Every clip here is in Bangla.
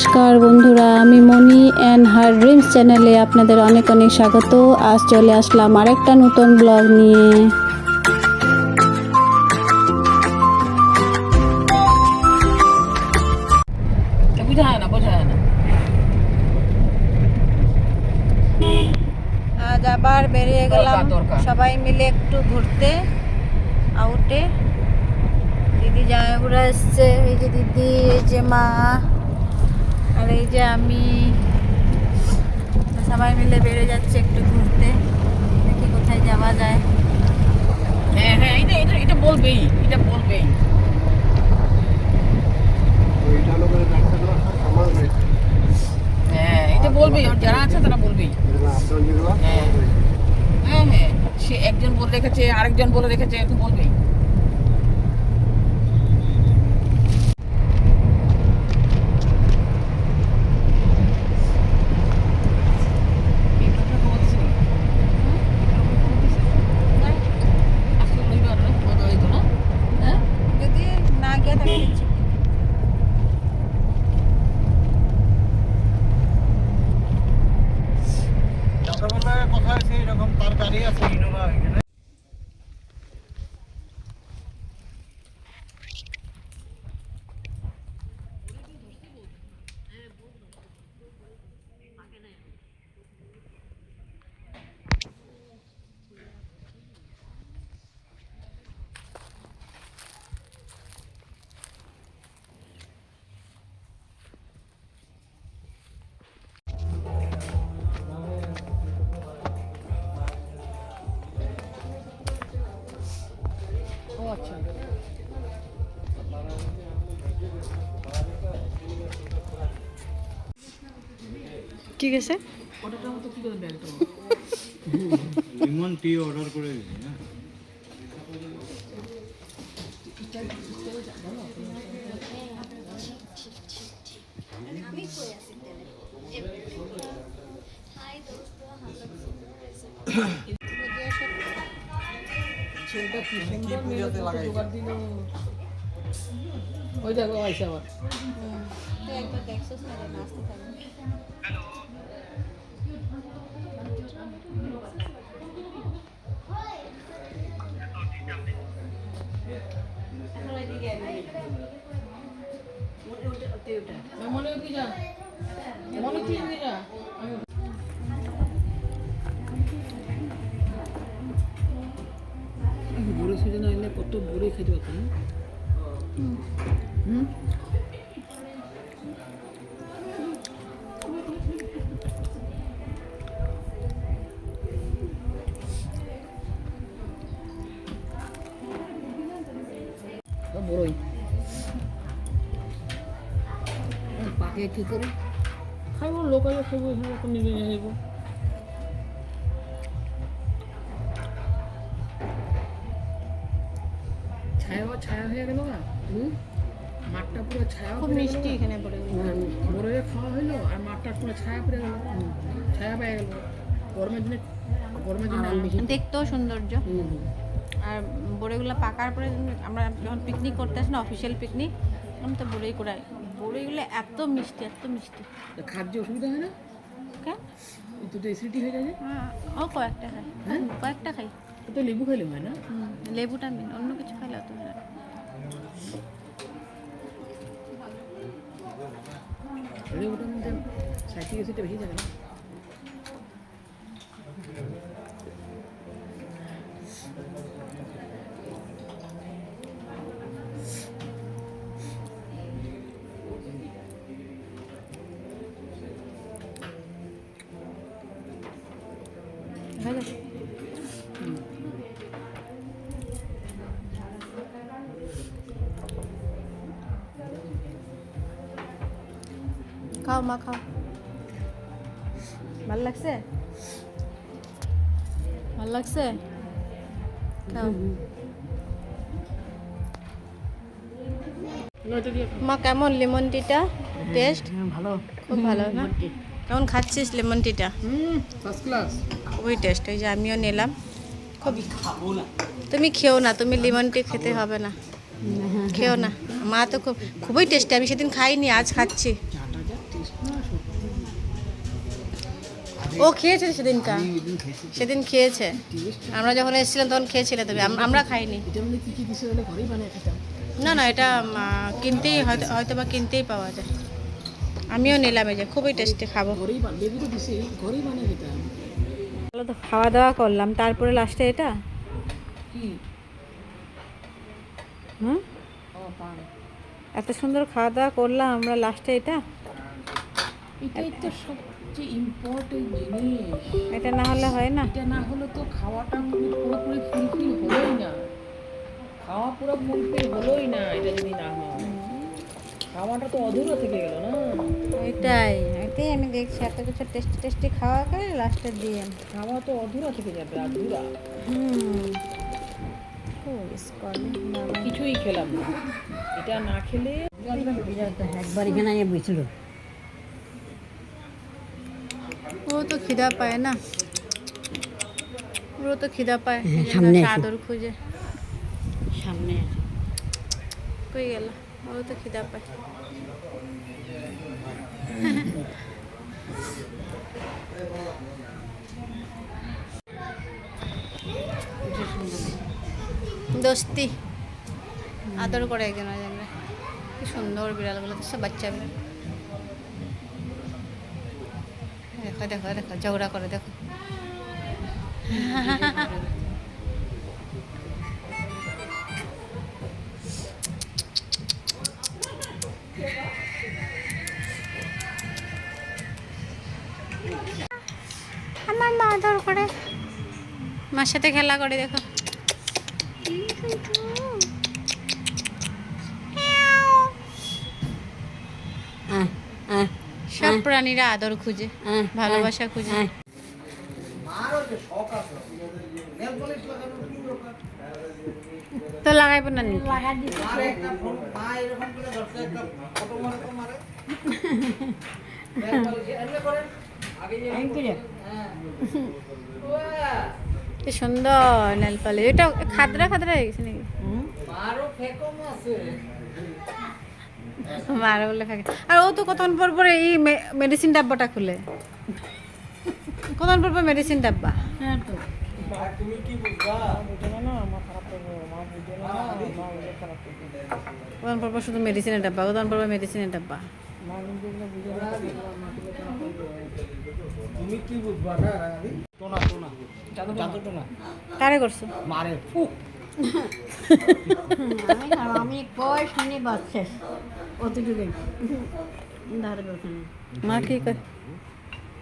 নমস্কার বন্ধুরা, আমি মনি অ্যান্ড হার ড্রিমস চ্যানেলে আপনাদের অনেক অনেক স্বাগত। আজ চলে আসলাম আরেকটা নতুন ব্লগ নিয়ে। আজ আবার বেরিয়ে গেলাম সবাই মিলে একটু ঘুরতে আউটে। দিদি জামাইবুড়া এসছে, এই যে দিদি, এই যে মা, আর এই যে আমি, সবাই মিলে বেরিয়ে যাচ্ছে একটু ঘুরতে। দেখি কোথায় যাওয়া যায়। হ্যাঁ হ্যাঁ, এটা বলবেই, এটা বলবেই। হ্যাঁ, এটা বলবেই, ওর যারা আছে তারা বলবেই। হ্যাঁ হ্যাঁ হ্যাঁ, সে একজন বলে রেখেছে, আরেকজন বলে রেখেছে, তো বলবেই। যদি না গিয়ে থাকে কোথায় সেই রকম তার গাড়ি আছে ইনোভা এখানে। ও আচ্ছা, ঠিক আছে। ওটার মতো কি করে ব্যাগটা? লেমন টি অর্ডার করে দিয়েছি না। ছেলেটা কি সুন্দর মেয়েটা জোগাড় দিল। ওই দেখো আইসা আবার। একবার দেখছিস না, নাচতে থাকবে। মনে কি যা, মনে কি যা। বড়ি সিজন আইলে কত বড়ি খেতে পারতাম। হুম, বড়ই পাকে কি করে খাইব, লোকালে খাইব, এরকম নিজে নিয়ে যাইব। ছায়া ছায়া হয়ে গেল না, মাঠটা পুরো ছায়া, খুব মিষ্টি এখানে পড়ে গেল। বড় খাওয়া হইলো আর মাঠটা পুরো ছায়া পড়ে গেল, ছায়া পেয়ে গেল। গরমের দিনে, গরমের দিনে আরো বেশি দেখতেও সৌন্দর্য। আর বড়িগুলো পাকার পরে আমরা যখন পিকনিক করতে আসি না, অফিসিয়াল পিকনিক, আমি তো বড়ি কুড়াই। বড়িগুলো এত মিষ্টি, এত মিষ্টি। খাদ্য অসুবিধা হয় না, কেন? তো অ্যাসিডিটি হয়ে যায় যে। ও কয়েকটা খাই, কয়েকটা খাই। তো লেবু খাইলে হয় না? লেবুটা মেন, অন্য কিছু খাইলে অত হয় না। লেবুটার মধ্যে সাইট্রিক অ্যাসিডটা বেশি থাকে না। খাও মা, খাও। ভাল লাগছে, ভাল লাগছে, খাও। মা কেমন লেমন টিটা টেস্ট? ভালো, খুব ভালো না? কেমন খাচ্ছিস লেমন টিটা? ফার্স্ট ক্লাস, খুবই টেস্ট। ওই যে আমিও নিলাম। খুব খাবো না, তুমি খেও না, তুমি লেমন টি খেতে হবে না, খেও না। মা তো খুবই টেস্টি, আমি সেদিন খাইনি, আজ খাচ্ছি। ও খেয়েছে সেদিন খেয়েছে, আমরা যখন এসেছিলাম তখন খেয়েছিলে তুমি, আমরা খাইনি। না না, এটা কিনতেই হয়তো বা কিনতেই পাওয়া যায়। আমিও নিলাম, এই যে খুবই টেস্টি, খাবো। ভালো তো খাওয়া দাওয়া করলাম, তারপরে লাস্টে এটা হুম এত সুন্দর খাওয়া দাওয়া করলাম আমরা, লাস্টে এটা এটাই তো সবচেয়ে ইম্পর্টেন্ট জিনিস। এটা না হলে হয় না। এটা না হলে তো খাওয়াটা পুরোপুরি ফুলফিল হলোই না, খাওয়া পুরো ফুলফিল হলোই না। এটা যদি না হয় খাওয়াটা তো অধুরা থেকে গেল না। এটাই আমি দেখছি, এত কিছু টেস্টি টেস্টি খাওয়া করে লাস্টে দিয়ে খাওয়া তো অধুরা থেকে যাবে, অধুরা। কিছুই খেলাম না, এটা না খেলে একবার এখানে আমি বসছিল। ও তো খিদা পায় না, ও তো খিদা পায়, সামনে এসো। আদর খুঁজে সামনে কই গেল, ও তো খিদা পায়। দোস্তি আদর করে একজন আরেকজনকে, কি সুন্দর বিড়ালগুলো, তো সব বাচ্চা বিড়াল। দেখো দেখো দেখো, ঝগড়া করে দেখো। আমার মা আদর করে, মার সাথে খেলা করে দেখো। সব প্রাণীরা আদর খুঁজে, ভালোবাসা খুঁজে। তো লাগাইবো না নি? কি সুন্দর নেল পালিশ, এটা খাদরা খাদরা হয়ে গেছে নাকি? মারে বলে থাকে। আর ও তো কতক্ষণ পর পরে এই মেডিসিন ডাব্বাটা খুলে, কতক্ষণ পর পর মেডিসিন ডাব্বা। তুমি কি বুঝবা? কতক্ষণ পর পর শুধু মেডিসিনের ডাব্বা, কতক্ষণ পর পর মেডিসিনের ডাব্বা। তুমি কি বুঝবা না রাঙালি? টোনা টোনা জাদু টোনা কারে করছো? মারে ফুক। আমি কয় শুনি বাচ্চা অতটুকুই ধারে বসে। মা কি কয়?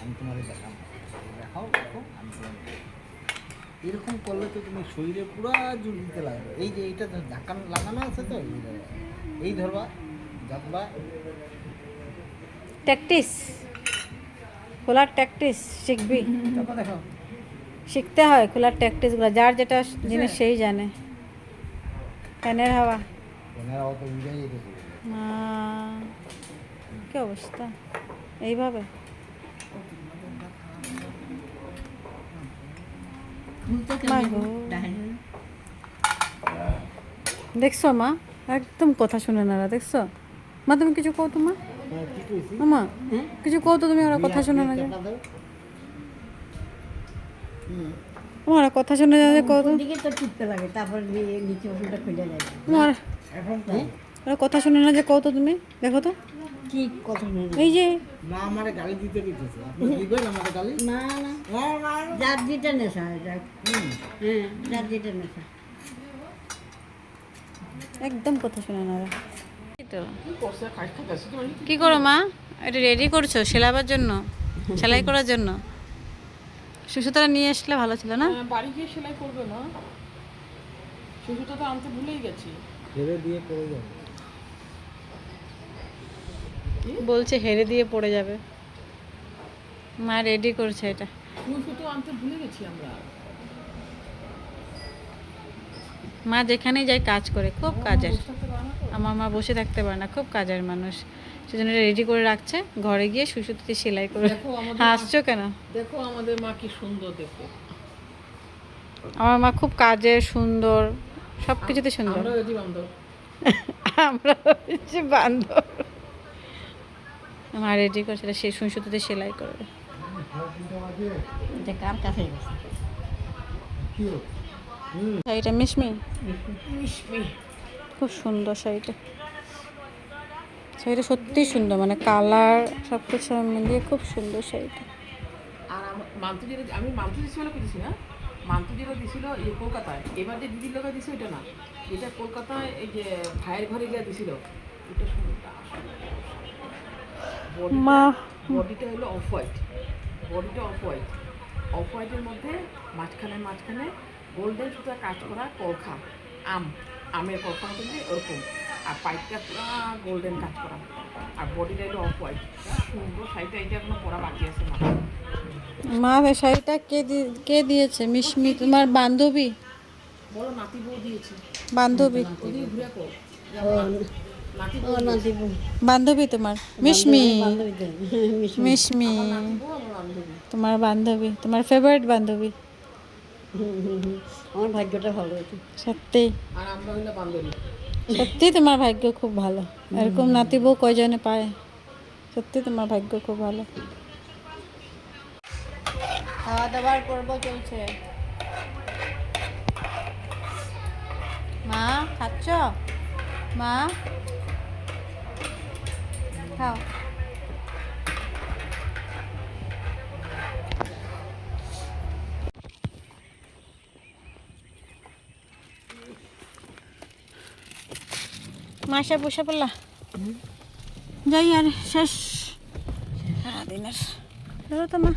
আমি তোমারে দেখাও দেখাও দেখো, আমি তোমারে এরকম করলে তো তুমি শরীরে পুরা জোর দিতে লাগবে। এই যে এইটা ধাক্কা লাগানো আছে তো, এই ধরবা যাবা। ট্যাকটিস, খোলার ট্যাকটিস শিখবি, তারপর দেখো শিখতে হয় খোলার ট্যাকটিসগুলো, যার যেটা জিনিস সেই জানে। ফ্যানের হাওয়া, ওনারা অত বুঝাই যেতে কি অবস্থা এইভাবে। দেখছো মা, একদম কথা শুনে না, দেখছো মা? তুমি কিছু কও তো মা, কি কইছি মা কিছু কও তো তুমি, ওরা কথা শুনে না যে, ওরা কথা শুনে না যে, কও তো দিকে তো টিপতে লাগে, তারপর নিচে ওষুধটা খুলে যায়। তোমার এখন ওরা কথা শুনে না যে, কও তো তুমি, দেখো তো কি কথা নেই। এই যে মা আমারে গালি দিতে দিতেছে, আপনি দিবেন আমারে গালি? না না, যার যেটা নেশা হয় যাক। হ্যাঁ, যার যেটা নেশা। একদম কথা শুনে না ওরা। এই তো কি করছে, খাইতেছে তুমি? কি করো মা? এটা রেডি করছো সেলাবার জন্য, সেলাই করার জন্য? সুসুতরা নিয়ে আসলে ভালো ছিল না? বাড়ি গিয়ে সেলাই করবে না, সুসুটা তো আনতে ভুলেই গেছি। ছেড়ে দিয়ে পড়ে যাবে। বলছে হেরে দিয়ে পড়ে যাবে। মা রেডি করছে এটা। সুসু আনতে ভুলে গেছি আমরা। মা যেখানেই যায় কাজ করে, খুব কাজের। আমার মা বসে থাকতে পারে না, খুব কাজের মানুষ, সেজন্য রেডি করে রাখছে, ঘরে গিয়ে সুসুতে সেলাই করে। দেখো আমাদের হাসছো কেন? দেখো আমাদের মা কি সুন্দর দেখতে। আমার মা খুব কাজের, সুন্দর, সব কিছুতে সুন্দর। আমরা যদি বান্ধব, আমরা হচ্ছে বান্ধব। মা রেডি করছে, সে সুসুতে সেলাই করবে। এটা কার কাছে গেছে শাড়িটা মিশমি, মিশমি। খুব সুন্দর শাড়িটা। শাড়িটা সত্যিই সুন্দর, মানে কালার সব কিছু মিলিয়ে খুব সুন্দর শাড়িটা। আর মান্তু যেটা আমি মান্তু দিছিল কিনেছি না, মান্তু যেটা দিছিল এই কলকাতায়, এবার যে দিদির লোক দিছে ওইটা না, এটা কলকাতায় এই যে ভাইয়ের ঘরে গিয়ে দিছিল ওইটা সুন্দর। মা বডিটা হলো অফ হোয়াইট, বডিটা অফ হোয়াইট, অফ হোয়াইটের মধ্যে মাঝখানে মাঝখানে গোল্ডেন সুতা কাজ করা কলখা, আমের কলখা মতো যে ওরকম, আর পাইপটা পুরো গোল্ডেন কাজ করা, আর বডিটা হলো অফ হোয়াইট। সুন্দর শাড়িটা, এটা এখনো পরা বাকি আছে মা। মা এই শাড়িটা কে দিয়েছে? মিশমি তোমার বান্ধবী? বলো নাতি বউ দিয়েছে, বান্ধবী ওদিকে ঘুরে কো নাতি ও নাতিবু বান্ধবী তোমার? মিশমি, বান্ধবীদের মিশমি নাতি বউ আমার বান্ধবী। তোমার বান্ধবী, তোমার ফেভারিট বান্ধবী। আমার ভাগ্যটা ভালো হয়েছে। সত্যি আর আমরা হইলো বান্ধবী। সত্যি তোমার ভাগ্য খুব ভালো, এরকম নাতি বউ কয়জনে পায়। সত্যি তোমার ভাগ্য খুব ভালো। খাওয়া দাওয়ার পর্ব চলছে। মা খাচ্ছ? মা খাও। মাসে বসে পড়লা? যাই আর শেষ সারাদিনের। ধরো তো মা।